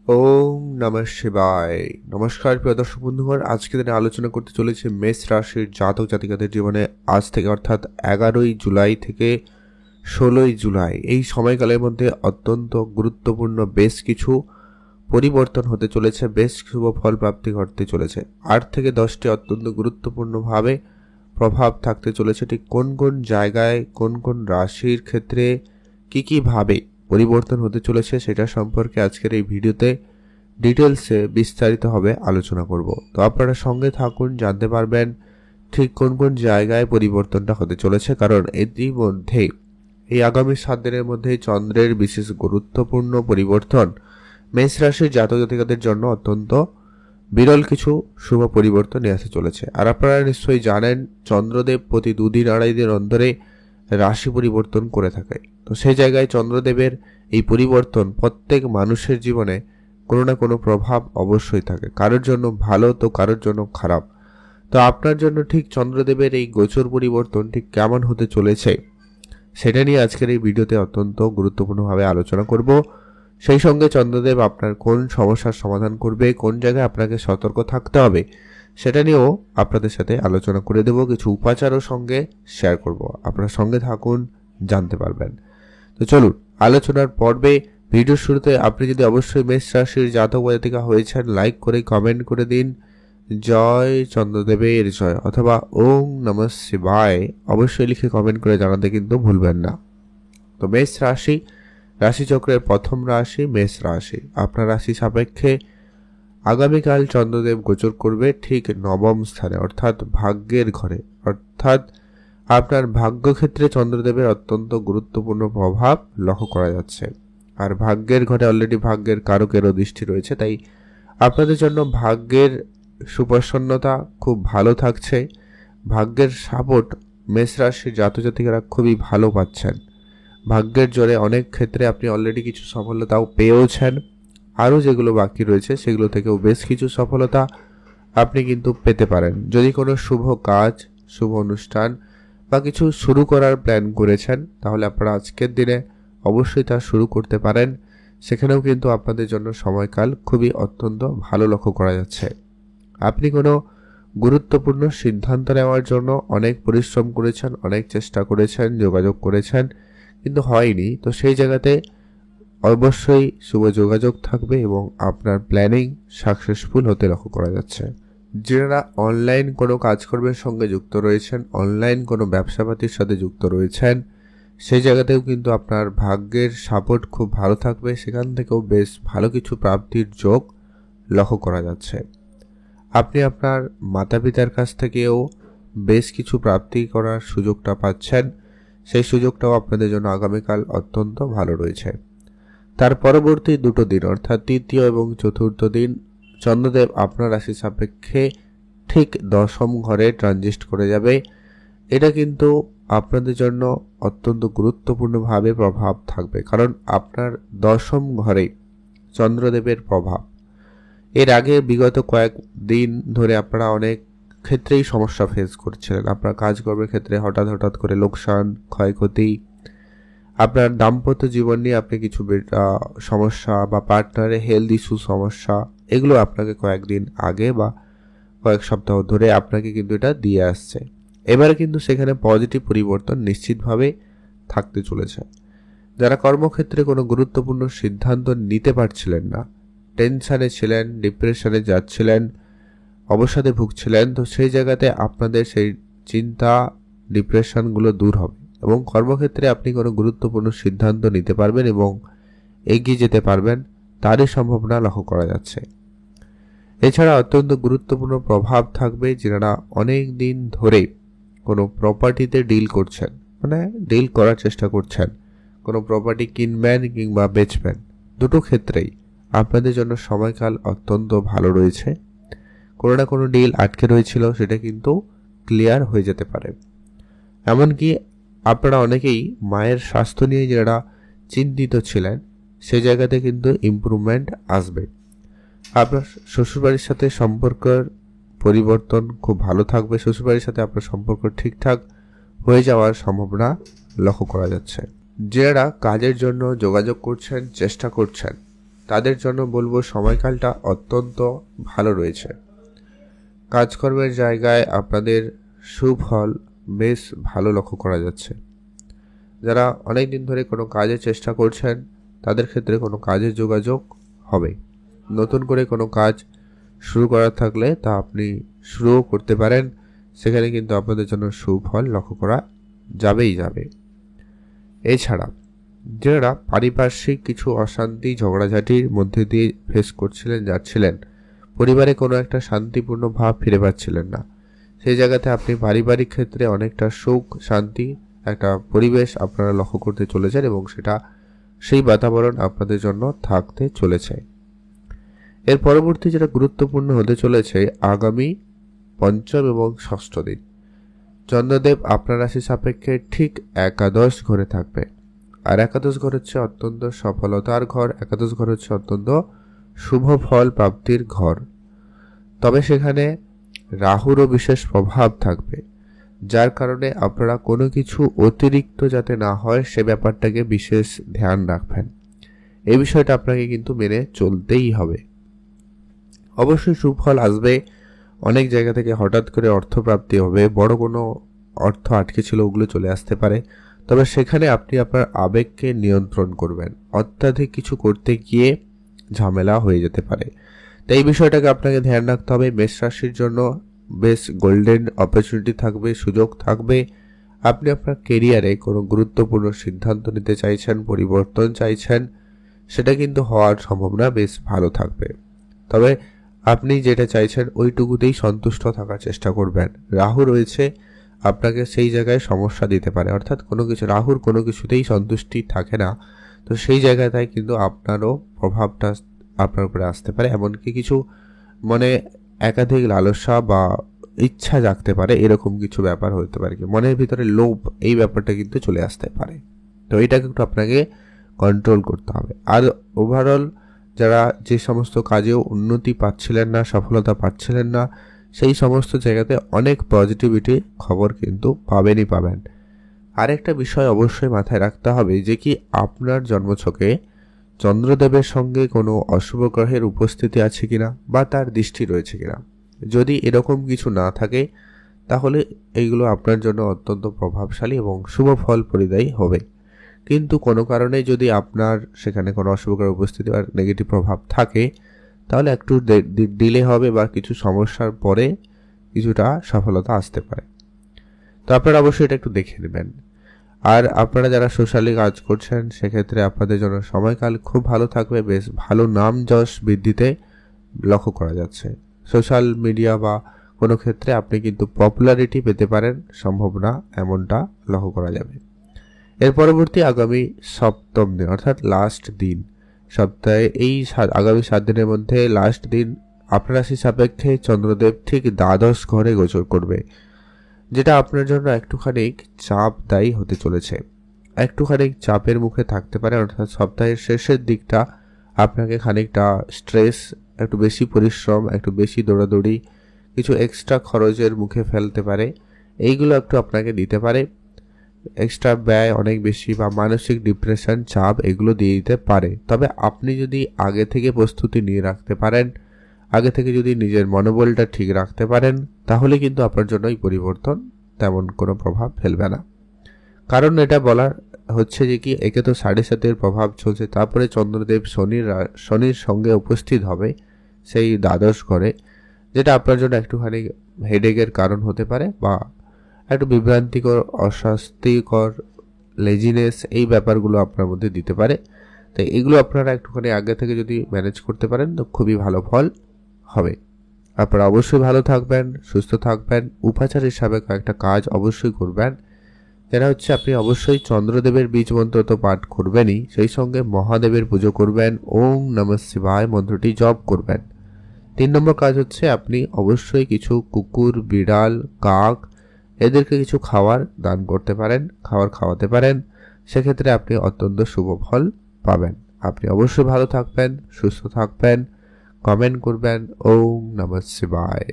ওম নমঃ শিবায়। নমস্কার প্রিয় দর্শক বন্ধুগণ, আজকে দিনে আলোচনা করতে চলেছে মেষ রাশির জাতক জাতিকাদের জীবনে আজ থেকে অর্থাৎ 11ই জুলাই থেকে 16ই জুলাই এই সময়কালের মধ্যে অত্যন্ত গুরুত্বপূর্ণ বেশ কিছু পরিবর্তন হতে চলেছে, বেশ শুভ ফল প্রাপ্তি ঘটতে চলেছে। 8 থেকে 10টি অত্যন্ত গুরুত্বপূর্ণভাবে প্রভাব থাকতে চলেছে। ঠিক কোন কোন জায়গায় কোন কোন রাশির ক্ষেত্রে কি ভাবে পরিবর্তন হতে চলেছে সেটা সম্পর্কে আজকের এই ভিডিওতে ডিটেলসে বিস্তারিতভাবে আলোচনা করব। তো আপনারা সঙ্গে থাকুন, জানতে পারবেন ঠিক কোন কোন জায়গায় পরিবর্তনটা হতে চলেছে। কারণ ইতিমধ্যে এই আগামী 7 দিনের মধ্যে চন্দ্রের বিশেষ গুরুত্বপূর্ণ পরিবর্তন মেষ রাশির জাতক জাতিকাদের জন্য অত্যন্ত বিরল কিছু শুভ পরিবর্তন নিয়ে আসতে চলেছে। আর আপনারা নিশ্চয়ই জানেন চন্দ্রদেব প্রতি 2 দিন 2.5 দিন অন্তরে রাশি পরিবর্তন করে থাকে। তো সেই জায়গায় চন্দ্রদেবের এই পরিবর্তন প্রত্যেক মানুষের জীবনে কোনো না কোনো প্রভাব অবশ্যই থাকে, কারোর জন্য ভালো তো কারোর জন্য খারাপ। তো আপনার জন্য ঠিক চন্দ্রদেবের এই গোচর পরিবর্তন ঠিক কেমন হতে চলেছে সেটা নিয়ে আজকের এই ভিডিওতে অত্যন্ত গুরুত্বপূর্ণভাবে আলোচনা করব। সেই সঙ্গে চন্দ্রদেব আপনার কোন সমস্যার সমাধান করবে, কোন জায়গায় আপনাকে সতর্ক থাকতে হবে সেটা নিয়েও আপনাদের সাথে আলোচনা করে দেব, কিছু উপাচারও সঙ্গে শেয়ার করব। আপনারা সঙ্গে থাকুন, জানতে পারবেন। তো চলুন আলোচনার পর্বে ভিডিওর শুরুতে আপনি যদি অবশ্যই মেষ রাশির জাতক জাতিকা হয়েছেন, লাইক করে কমেন্ট করে দিন জয় চন্দ্রদেবের জয় অথবা ওম নমঃ শিবায় অবশ্যই লিখে কমেন্ট করে জানাতে কিন্তু ভুলবেন না। তো মেষ রাশি, রাশিচক্রের প্রথম রাশি মেষ রাশি। আপনার রাশি সাপেক্ষে আগামীকাল চন্দ্রদেব গোচর করবে ঠিক 9ম স্থানে অর্থাৎ ভাগ্যের ঘরে। অর্থাৎ আপনার ভাগ্যক্ষেত্রে চন্দ্রদেবের অত্যন্ত গুরুত্বপূর্ণ প্রভাব লক্ষ্য করা যাচ্ছে। আর ভাগ্যের ঘরে অলরেডি ভাগ্যের কারকেরও দৃষ্টি রয়েছে, তাই আপনাদের জন্য ভাগ্যের সুপ্রসন্নতা খুব ভালো থাকছে। ভাগ্যের সাপোর্ট মেষ রাশির জাতক জাতিকারা খুবই ভালো পাচ্ছেন। ভাগ্যের জোরে অনেক ক্ষেত্রে আপনি অলরেডি কিছু সফলতাও পেয়েওছেন, আরও যেগুলো বাকি রয়েছে সেগুলো থেকেও বেশ কিছু সফলতা আপনি কিন্তু পেতে পারেন। যদি কোনো শুভ কাজ, শুভ অনুষ্ঠান বা কিছু শুরু করার প্ল্যান করেছেন তাহলে আপনারা আজকের দিনে অবশ্যই তা শুরু করতে পারেন। সেখানেও কিন্তু আপনাদের জন্য সময়কাল খুবই অত্যন্ত ভালো লক্ষ্য করা যাচ্ছে। আপনি কোনো গুরুত্বপূর্ণ সিদ্ধান্ত নেওয়ার জন্য অনেক পরিশ্রম করেছেন, অনেক চেষ্টা করেছেন, যোগাযোগ করেছেন, কিন্তু হয়নি। তো সেই জায়গাতে অবশ্যই শুভ যোগাযোগ থাকবে এবং আপনার প্ল্যানিং সাকসেসফুল হতে লক্ষ্য করা যাচ্ছে। যারা অনলাইন কোনো কাজকর্মের সঙ্গে যুক্ত রয়েছেন, অনলাইন কোনো ব্যবসাপাতির সাথে যুক্ত রয়েছেন, সেই জায়গাতেও কিন্তু আপনার ভাগ্যের সাপোর্ট খুব ভালো থাকবে। সেখান থেকেও বেশ ভালো কিছু প্রাপ্তির যোগ লক্ষ্য করা যাচ্ছে। আপনি আপনার মাতা পিতার কাছ থেকেও বেশ কিছু প্রাপ্তি করার সুযোগটা পাচ্ছেন। সেই সুযোগটাও আপনাদের জন্য আগামীকাল অত্যন্ত ভালো রয়েছে। তার পরবর্তী 2 দিন অর্থাৎ 3য় এবং 4র্থ দিন চন্দ্রদেব আপনার রাশি সাপেক্ষে ঠিক 10ম ঘরে ট্রানজিট করে যাবে। এটা কিন্তু আপনাদের জন্য অত্যন্ত গুরুত্বপূর্ণভাবে প্রভাব থাকবে, কারণ আপনার 10ম ঘরে চন্দ্রদেবের প্রভাব। এর আগে বিগত কয়েক দিন ধরে আপনারা অনেক ক্ষেত্রেই সমস্যা ফেস করছিলেন। আপনার কাজকর্মের ক্ষেত্রে হঠাৎ করে লোকসান, ক্ষয়ক্ষতি, আপনার দাম্পত্য জীবন নিয়ে আপনি কিছু সমস্যা বা পার্টনারের হেলথ ইস্যু সমস্যা, এগুলো আপনাকে কয়েকদিন আগে বা কয়েক সপ্তাহ ধরে আপনাকে কিন্তু এটা দিয়ে আসছে। এবারে কিন্তু সেখানে পজিটিভ পরিবর্তন নিশ্চিতভাবে থাকতে চলেছে। যারা কর্মক্ষেত্রে কোনো গুরুত্বপূর্ণ সিদ্ধান্ত নিতে পারছিলেন না, টেনশানে ছিলেন, ডিপ্রেশনে যাচ্ছিলেন, অবসাদে ভুগছিলেন, তো সেই জায়গাতে আপনাদের সেই চিন্তা, ডিপ্রেশনগুলো দূর হবে এবং কর্মক্ষেত্রে আপনি কোনো গুরুত্বপূর্ণ সিদ্ধান্ত নিতে পারবেন এবং এগিয়ে যেতে পারবেন, তারই সম্ভাবনা লক্ষ্য করা যাচ্ছে। এছাড়া অত্যন্ত গুরুত্বপূর্ণ প্রভাব থাকবে যারা অনেক দিন ধরে কোনো প্রপার্টিতে ডিল করছেন, মানে ডিল করার চেষ্টা করছেন, কোনো প্রপার্টি কিনবেন কিংবা বেচবেন, দুটো ক্ষেত্রেই আপনাদের জন্য সময়কাল অত্যন্ত ভালো রয়েছে। কোনো না কোনো ডিল আটকে রয়েছিল, সেটা কিন্তু ক্লিয়ার হয়ে যেতে পারে। এমনকি আপনারা অনেকেই মায়ের স্বাস্থ্য নিয়ে যারা চিন্তিত ছিলেন, সেই জায়গাতে কিন্তু ইমপ্রুভমেন্ট আসবে। আপনার শ্বশুরবাড়ির সাথে সম্পর্কের পরিবর্তন খুব ভালো থাকবে। শ্বশুরবাড়ির সাথে আপনার সম্পর্ক ঠিকঠাক হয়ে যাওয়ার সম্ভাবনা লক্ষ্য করা যাচ্ছে। যারা কাজের জন্য যোগাযোগ করছেন, চেষ্টা করছেন, তাদের জন্য বলবো সময়কালটা অত্যন্ত ভালো রয়েছে। কাজকর্মের জায়গায় আপনাদের সুফল বেশ ভালো লক্ষ্য করা যাচ্ছে। যারা অনেক দিন ধরে কোনো কাজের চেষ্টা করছেন তাদের ক্ষেত্রে কোনো কাজের যোগাযোগ হবে। নতুন করে কোনো কাজ শুরু করার থাকলে তা আপনি শুরুও করতে পারেন, সেখানে কিন্তু আপনাদের জন্য সুফল লক্ষ্য করা যাবেই যাবে। এছাড়া যারা পারিপার্শ্বিক কিছু অশান্তি ঝগড়াঝাটির মধ্যে দিয়ে ফেস করছিলেন যাচ্ছিলেন, পরিবারে কোনো একটা শান্তিপূর্ণ ভাব ফিরে পাচ্ছিলেন না, সেই জায়গাতে আপনি পারিবারিক ক্ষেত্রে অনেকটা সুখ শান্তি একটা পরিবেশ আপনারা লক্ষ্য করতে চলেছেন এবং সেই বাতাবরণ আপনাদের জন্য থাকতে চলেছে। এর পরবর্তী যেটা গুরুত্বপূর্ণ হতে চলেছে আগামী পঞ্চম এবং ষষ্ঠ দিন। চন্দ্রদেব আপনার রাশি সাপেক্ষে ঠিক একাদশ ঘরে থাকবে। আর একাদশ ঘর হচ্ছে অত্যন্ত সফলতার ঘর, একাদশ ঘর হচ্ছে অত্যন্ত শুভ ফল প্রাপ্তির ঘর। তবে সেখানে রাহুরও বিশেষ প্রভাব থাকবে, যার কারণে আপনারা কোনো কিছু অতিরিক্ত যাতে না হয় সে ব্যাপারটাকে বিশেষ ধ্যান রাখবেন। এই বিষয়টা আপনাকে কিন্তু মেনে চলতেই হবে। অবশ্যই সুফল আসবে, অনেক জায়গা থেকে হঠাৎ করে অর্থপ্রাপ্তি হবে, বড় কোনো অর্থ আটকে ছিল ওগুলো চলে আসতে পারে। তবে সেখানে আপনি আপনার আবেগকে নিয়ন্ত্রণ করবেন, অত্যাধিক কিছু করতে গিয়ে ঝামেলা হয়ে যেতে পারে। তাই এই বিষয়টাকে আপনাকে ধ্যান রাখতে হবে। মেষ রাশির জন্য বেশ গোল্ডেন অপরচুনিটি থাকবে, সুযোগ থাকবে। আপনি আপনার কেরিয়ারে কোনো গুরুত্বপূর্ণ সিদ্ধান্ত নিতে চাইছেন, পরিবর্তন চাইছেন, সেটা কিন্তু হওয়ার সম্ভাবনা বেশ ভালো থাকবে। তবে আপনি যেটা চাইছেন ওইটুকুতেই সন্তুষ্ট থাকার চেষ্টা করবেন। রাহু রয়েছে, আপনাকে সেই জায়গায় সমস্যা দিতে পারে, অর্থাৎ রাহুর কোনো কিছুতেই সন্তুষ্টি থাকে না। তো সেই জায়গাটায় কিন্তু আপনারও প্রভাবটা আপনার উপরে আসতে পারে, এমনকি কিছু মনে একাধিক লালসা বা ইচ্ছা জাগতে পারে, এরকম কিছু ব্যাপার হতে পারে, মনের ভিতরে লোভ, এই ব্যাপারটা কিন্তু চলে আসতে পারে। তো এটাকে একটু আপনাকে কন্ট্রোল করতে হবে। আর ওভারঅল যারা যে সমস্ত কাজেও উন্নতি পাচ্ছিলেন না, সফলতা পাচ্ছিলেন না, সেই সমস্ত জায়গাতে অনেক পজিটিভিটি খবর কিন্তু পাবেন। আরেকটা বিষয় অবশ্যই মাথায় রাখতে হবে যে কি আপনার জন্মছকে চন্দ্রদেবের সঙ্গে কোনো অশুভ গ্রহের উপস্থিতি আছে কিনা বা তার দৃষ্টি রয়েছে কিনা। যদি এরকম কিছু না থাকে তাহলে এইগুলো আপনার জন্য অত্যন্ত প্রভাবশালী এবং শুভ ফল পরিদায়ী হবে। কিন্তু কোনো কারণে যদি আপনার সেখানে কোনো অশুভ গ্রহের উপস্থিতি আর নেগেটিভ প্রভাব থাকে তাহলে একটু ডিলে হবে বা কিছু সমস্যার পরে কিছুটা সফলতা আসতে পারে। তো আপনারা অবশ্যই এটা একটু দেখে নেবেন। আর আপনারা যারা সোশ্যালি কাজ করছেন সেক্ষেত্রে আপনাদের জন্য সময়কাল খুব ভালো থাকবে, বেশ ভালো নাম যশ বৃদ্ধিতে লক্ষ্য করা যাচ্ছে। সোশ্যাল মিডিয়া বা কোনো ক্ষেত্রে আপনি কিন্তু পপুলারিটি পেতে পারেন, সম্ভাবনা এমনটা লক্ষ্য করা যাবে। এর পরবর্তী আগামী সপ্তম দিন অর্থাৎ লাস্ট দিন, সপ্তাহে এই আগামী 7 দিনের মধ্যে লাস্ট দিন আপনার রাশি সাপেক্ষে চন্দ্রদেব ঠিক দ্বাদশ ঘরে গোচর করবে, যেটা আপনার জন্য একটুখানি চাপদায়ী হতে চলেছে। একটুখানি চাপের মুখে থাকতে পারে, অর্থাৎ সপ্তাহের শেষের দিকটা আপনাকে খানিকটা স্ট্রেস, একটু বেশি পরিশ্রম, একটু বেশি দৌড়াদৌড়ি, কিছু এক্সট্রা খরচের মুখে ফেলতে পারে। এইগুলো একটু আপনাকে দিতে পারে, এক্সট্রা ব্যয় অনেক বেশি বা মানসিক ডিপ্রেশন, চাপ এগুলো দিয়ে দিতে পারে। তবে আপনি যদি আগে থেকে প্রস্তুতি নিয়ে রাখতে পারেন, আগে থেকে যদি নিজের মনোবলটা ঠিক রাখতে পারেন, তাহলে কিন্তু আপনার জন্য এই পরিবর্তন তেমন কোনো প্রভাব ফেলবে না। কারণ এটা বলা হচ্ছে যে কি একে তো 7.5 প্রভাব চলছে, তারপরে চন্দ্রদেব শনির সঙ্গে উপস্থিত হবে সেই দ্বাদশ ঘরে, যেটা আপনার জন্য একটুখানি হেডেকের কারণ হতে পারে বা একটু বিভ্রান্তিকর, অস্বস্তিকর, লেজিনেস, এই ব্যাপারগুলো আপনার মধ্যে দিতে পারে। তাই এগুলো আপনারা একটুখানি আগে থেকে যদি ম্যানেজ করতে পারেন তো খুবই ভালো ফল হবে। আপনারা অবশ্যই ভালো থাকবেন, সুস্থ থাকবেন। উপাচার হিসাবে কয়েকটা কাজ অবশ্যই করবেন, যেটা হচ্ছে আপনি অবশ্যই চন্দ্রদেবের বীজ মন্ত্র তো পাঠ করবেনই, সেই সঙ্গে মহাদেবের পুজো করবেন, ওম নমঃ শিবায় মন্ত্রটি জপ করবেন। 3 নম্বর কাজ হচ্ছে আপনি অবশ্যই কিছু কুকুর, বিড়াল, কাক এদেরকে কিছু খাবার দান করতে পারেন, খাওয়াতে পারেন, সেক্ষেত্রে আপনি অত্যন্ত শুভ ফল পাবেন। আপনি অবশ্যই ভালো থাকবেন, সুস্থ থাকবেন, কমেন্ট করবেন। ওম নমঃ শিবায়।